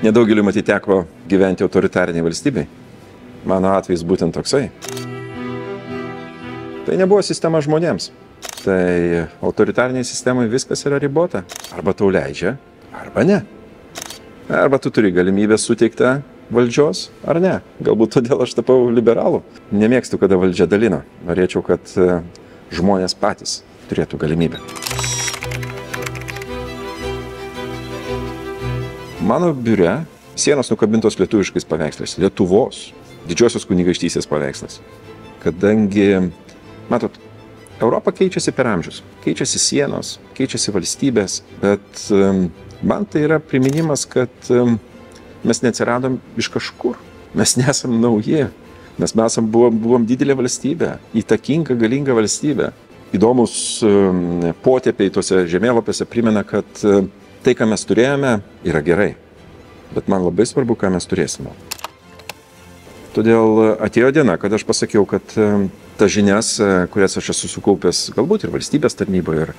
Nedaugeliu matyt teko gyventi autoritariniai valstybei. Mano atvejs būtent toksai. Tai nebuvo sistema žmonėms. Tai autoritariniai sistemai viskas yra ribota. Arba tau leidžia, arba ne. Arba tu turi galimybę suteiktą valdžios, ar ne. Galbūt todėl aš tapau liberalu. Nemėgstu, kada valdžia dalina. Norėčiau, kad žmonės patys turėtų galimybę. Mano biure sienos nukabintos lietuviškais paveikslais. Lietuvos didžiosios kunigaikštystės paveikslas. Kadangi, matot, Europa keičiasi per amžius. Keičiasi sienos, keičiasi valstybės, bet man tai yra priminimas, kad mes neatsiradom iš kažkur. Mes nesam nauji. Mes buvom didelė valstybė, įtakinga, galinga valstybė. Įdomus potėpiai tose žemėlapiuose primena, kad tai, ką mes turėjome, yra gerai. Bet man labai svarbu, ką mes turėsime. Todėl atėjo diena, kad aš pasakiau, kad tas žinias, kurias aš esu sukaupęs galbūt ir valstybės tarnyboje, ir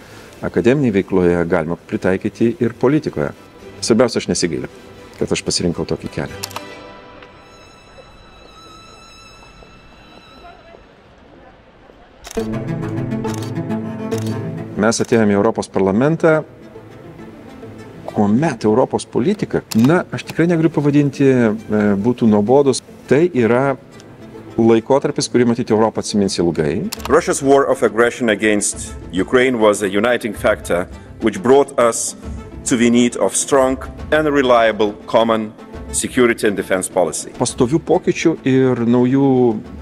akademinėje veikloje, galima pritaikyti ir politikoje. Svarbiausia, aš nesigailiu, kad aš pasirinkau tokį kelią. Mes atėjome į Europos parlamentą, kuomet Europos politika, aš tikrai negaliu pavadinti, būtų nuobodus. Tai yra laikotarpis, kurį matyti Europą atsimins ilgai. Russia's war of aggression against Ukraine was a uniting factor which brought us to the need of strong and reliable common security and defense policy. Pastovių pokyčių ir naujų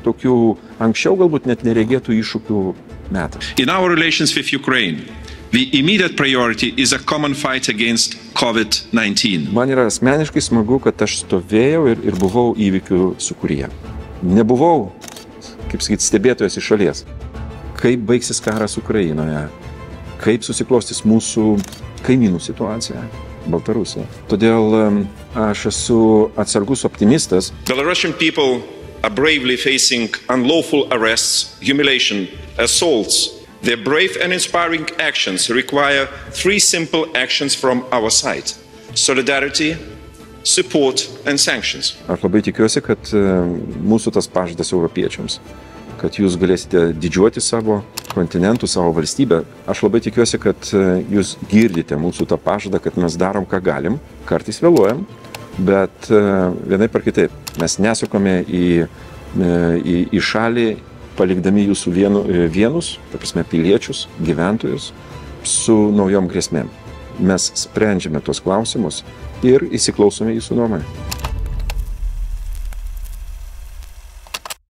tokių anksčiau galbūt net neregėtų iššūkių metas. In our relations with Ukraine, the immediate priority is a common fight against COVID-19. Man yra asmeniškai smagu, kad aš stovėjau ir buvau įvykių sūkuryje. Nebuvau, kaip sakyti, stebėtojas iš šalies. Kaip baigsis karas Ukrainoje, kaip susiklostys mūsų kaimynų situacija, Baltarusija. Todėl aš esu atsargus optimistas. Belarusian people are bravely facing unlawful arrests, humiliation, assaults. Their brave and inspiring actions require 3 simple actions from our side: solidarity, support and sanctions. Aš labai tikiuosi, kad mūsų tas pažadas europiečiams, kad jūs galėsite didžiuoti savo kontinentų, savo valstybę. Aš labai tikiuosi, kad jūs girdite mūsų tą pažadą, kad mes darom, ką galim, kartais vėluojam, bet vienaip ar kitaip mes nesukame į šalį, palikdami jūsų vienus, ta prasme piliečius, gyventojus, su naujom grėsmėm. Mes sprendžiame tuos klausimus ir įsiklausome jūsų nuomonę.